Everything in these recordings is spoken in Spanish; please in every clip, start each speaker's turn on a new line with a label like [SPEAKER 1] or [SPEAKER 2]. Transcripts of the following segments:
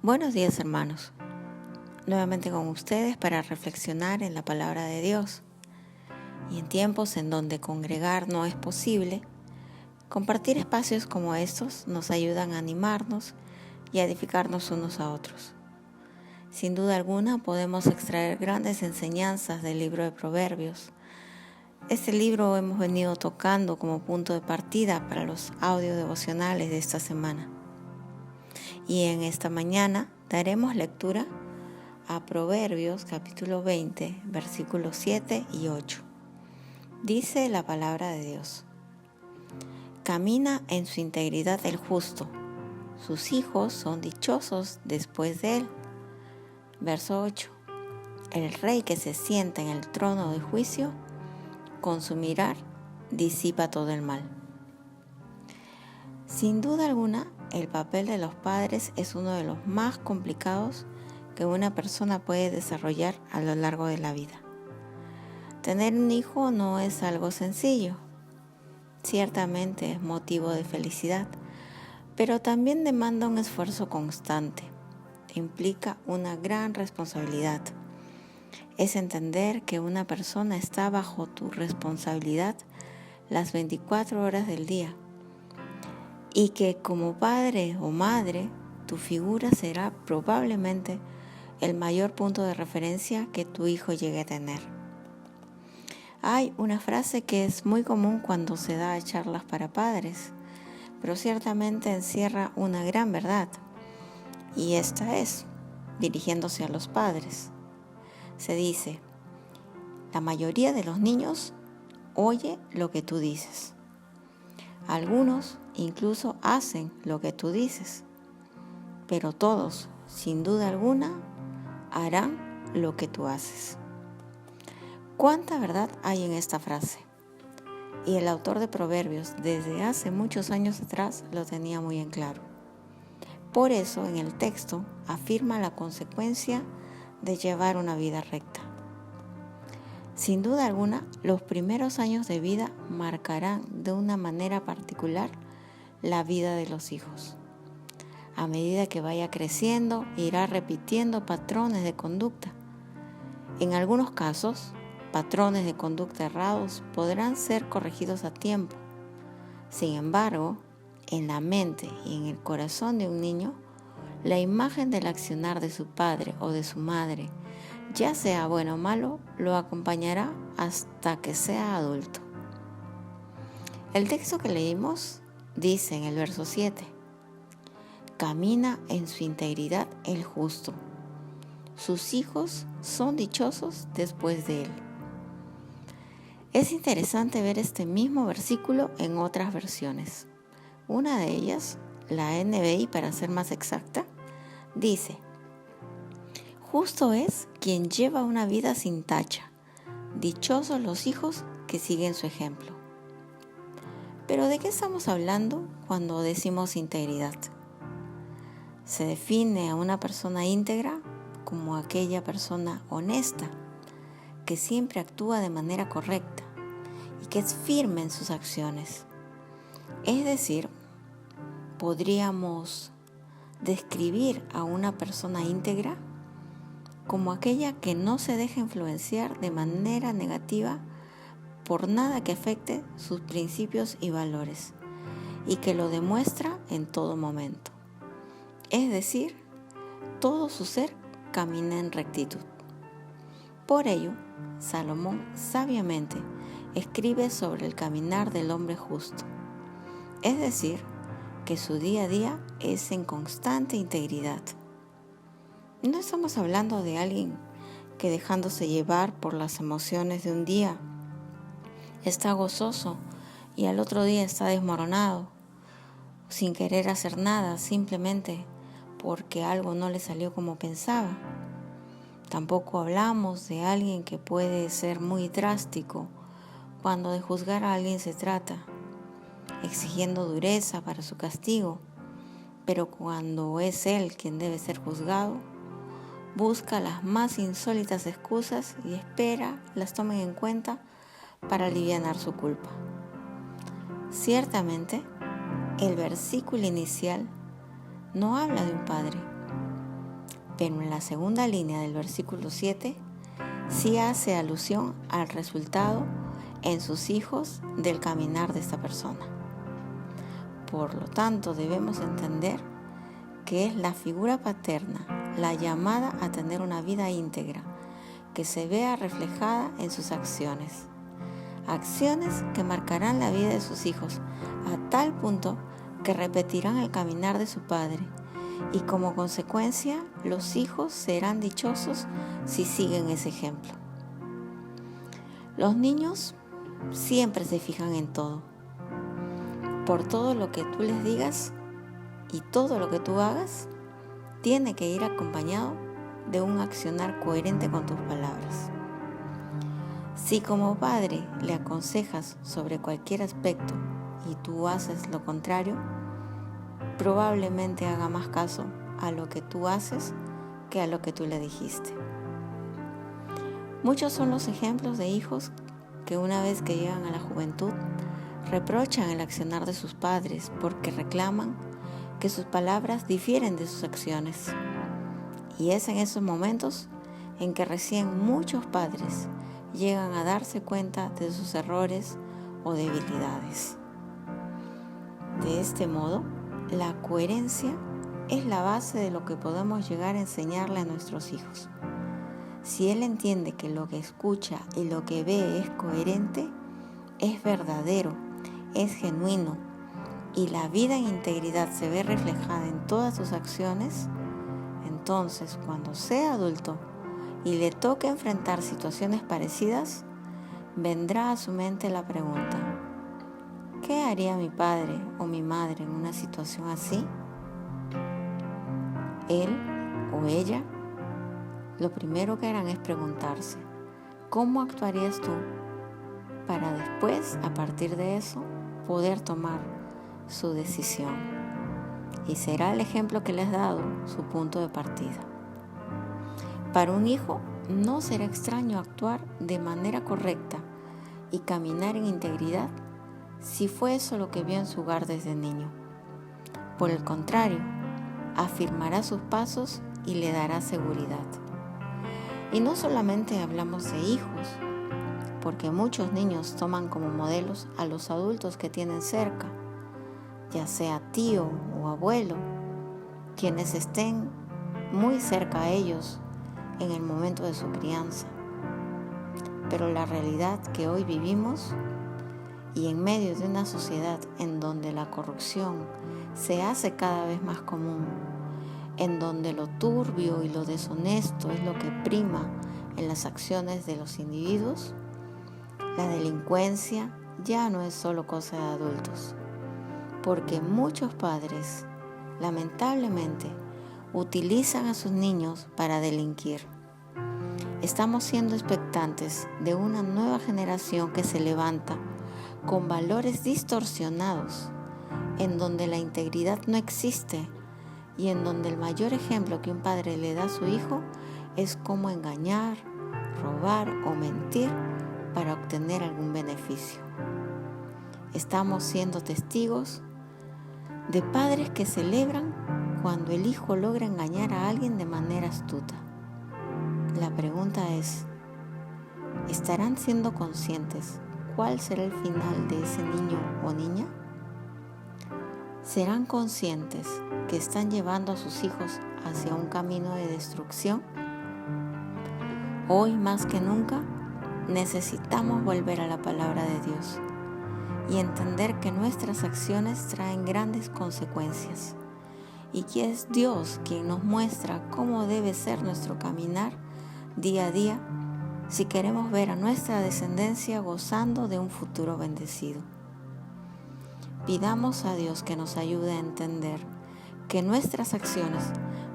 [SPEAKER 1] Buenos días, hermanos. Nuevamente con ustedes para reflexionar en la palabra de Dios. Y en tiempos en donde congregar no es posible, compartir espacios como estos nos ayudan a animarnos y a edificarnos unos a otros. Sin duda alguna podemos extraer grandes enseñanzas del libro de Proverbios. Este libro hemos venido tocando como punto de partida para los audios devocionales de esta semana. Y en esta mañana daremos lectura a Proverbios capítulo 20, versículos 7 y 8. Dice la palabra de Dios: Camina en su integridad el justo, sus hijos son dichosos después de él. Verso 8. El rey que se sienta en el trono de juicio, con su mirar disipa todo el mal. Sin duda alguna, el papel de los padres es uno de los más complicados que una persona puede desarrollar a lo largo de la vida. Tener un hijo no es algo sencillo. Ciertamente es motivo de felicidad, pero también demanda un esfuerzo constante. Implica una gran responsabilidad. Es entender que una persona está bajo tu responsabilidad las 24 horas del día y que como padre o madre, tu figura será probablemente el mayor punto de referencia que tu hijo llegue a tener. Hay una frase que es muy común cuando se da charlas para padres, pero ciertamente encierra una gran verdad, y esta es, dirigiéndose a los padres. Se dice: la mayoría de los niños oye lo que tú dices. Algunos incluso hacen lo que tú dices, pero todos, sin duda alguna, harán lo que tú haces. ¿Cuánta verdad hay en esta frase? Y el autor de Proverbios, desde hace muchos años atrás, lo tenía muy en claro. Por eso, en el texto, afirma la consecuencia de llevar una vida recta. Sin duda alguna, los primeros años de vida marcarán de una manera particular la vida de los hijos. A medida que vaya creciendo, irá repitiendo patrones de conducta. En algunos casos, patrones de conducta errados podrán ser corregidos a tiempo. Sin embargo, en la mente y en el corazón de un niño, la imagen del accionar de su padre o de su madre, ya sea bueno o malo, lo acompañará hasta que sea adulto. El texto que leímos dice en el verso 7: camina en su integridad el justo. Sus hijos son dichosos después de él. Es interesante ver este mismo versículo en otras versiones. Una de ellas, la NBI para ser más exacta, dice: justo es quien lleva una vida sin tacha, dichosos los hijos que siguen su ejemplo. ¿Pero de qué estamos hablando cuando decimos integridad? Se define a una persona íntegra como aquella persona honesta, que siempre actúa de manera correcta y que es firme en sus acciones. Es decir, podríamos describir a una persona íntegra como aquella que no se deja influenciar de manera negativa por nada que afecte sus principios y valores, y que lo demuestra en todo momento. Es decir, todo su ser camina en rectitud. Por ello, Salomón sabiamente escribe sobre el caminar del hombre justo, es decir, que su día a día es en constante integridad. No estamos hablando de alguien que, dejándose llevar por las emociones de un día, está gozoso y al otro día está desmoronado, sin querer hacer nada, simplemente porque algo no le salió como pensaba. Tampoco hablamos de alguien que puede ser muy drástico cuando de juzgar a alguien se trata, exigiendo dureza para su castigo, pero cuando es él quien debe ser juzgado, busca las más insólitas excusas y espera las tomen en cuenta para alivianar su culpa. Ciertamente, el versículo inicial no habla de un padre, Pero en la segunda línea del versículo 7 sí hace alusión al resultado en sus hijos del caminar de esta persona. Por lo tanto, debemos entender que es la figura paterna la llamada a tener una vida íntegra, que se vea reflejada en sus acciones. Acciones que marcarán la vida de sus hijos a tal punto que repetirán el caminar de su padre, y como consecuencia los hijos serán dichosos si siguen ese ejemplo. Los niños siempre se fijan en todo. Por todo lo que tú les digas y todo lo que tú hagas, tiene que ir acompañado de un accionar coherente con tus palabras. Si como padre le aconsejas sobre cualquier aspecto y tú haces lo contrario, probablemente haga más caso a lo que tú haces que a lo que tú le dijiste. Muchos son los ejemplos de hijos que una vez que llegan a la juventud reprochan el accionar de sus padres porque reclaman que sus palabras difieren de sus acciones. Y es en esos momentos en que recién muchos padres llegan a darse cuenta de sus errores o debilidades. De este modo, la coherencia es la base de lo que podemos llegar a enseñarle a nuestros hijos. Si él entiende que lo que escucha y lo que ve es coherente, es verdadero, es genuino, y la vida en integridad se ve reflejada en todas sus acciones, entonces cuando sea adulto y le toque enfrentar situaciones parecidas, vendrá a su mente la pregunta: ¿qué haría mi padre o mi madre en una situación así? Él o ella, lo primero que harán es preguntarse: ¿cómo actuarías tú? Para después, a partir de eso, poder tomar su decisión. Y será el ejemplo que les ha dado su punto de partida. Para un hijo, no será extraño actuar de manera correcta y caminar en integridad si fue eso lo que vio en su hogar desde niño. Por el contrario, afirmará sus pasos y le dará seguridad. Y no solamente hablamos de hijos, porque muchos niños toman como modelos a los adultos que tienen cerca, ya sea tío o abuelo, quienes estén muy cerca a ellos en el momento de su crianza. Pero la realidad que hoy vivimos, y en medio de una sociedad en donde la corrupción se hace cada vez más común, en donde lo turbio y lo deshonesto es lo que prima en las acciones de los individuos, la delincuencia ya no es solo cosa de adultos, porque muchos padres, lamentablemente, utilizan a sus niños para delinquir. Estamos siendo expectantes de una nueva generación que se levanta con valores distorsionados, en donde la integridad no existe y en donde el mayor ejemplo que un padre le da a su hijo es cómo engañar, robar o mentir para obtener algún beneficio. Estamos siendo testigos de padres que celebran cuando el hijo logra engañar a alguien de manera astuta. La pregunta es: ¿estarán siendo conscientes cuál será el final de ese niño o niña? ¿Serán conscientes que están llevando a sus hijos hacia un camino de destrucción? Hoy más que nunca necesitamos volver a la palabra de Dios y entender que nuestras acciones traen grandes consecuencias y que es Dios quien nos muestra cómo debe ser nuestro caminar día a día si queremos ver a nuestra descendencia gozando de un futuro bendecido. Pidamos a Dios que nos ayude a entender que nuestras acciones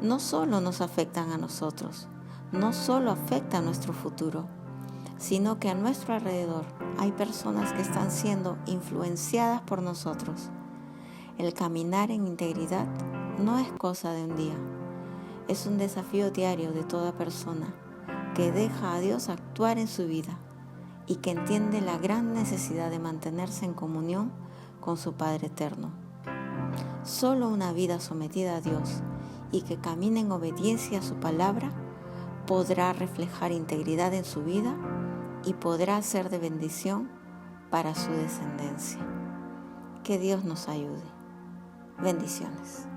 [SPEAKER 1] no solo nos afectan a nosotros, no solo afectan a nuestro futuro, sino que a nuestro alrededor hay personas que están siendo influenciadas por nosotros. El caminar en integridad no es cosa de un día, es un desafío diario de toda persona que deja a Dios actuar en su vida y que entiende la gran necesidad de mantenerse en comunión con su Padre Eterno. Solo una vida sometida a Dios y que camine en obediencia a su palabra, podrá reflejar integridad en su vida y podrá ser de bendición para su descendencia. Que Dios nos ayude. Bendiciones.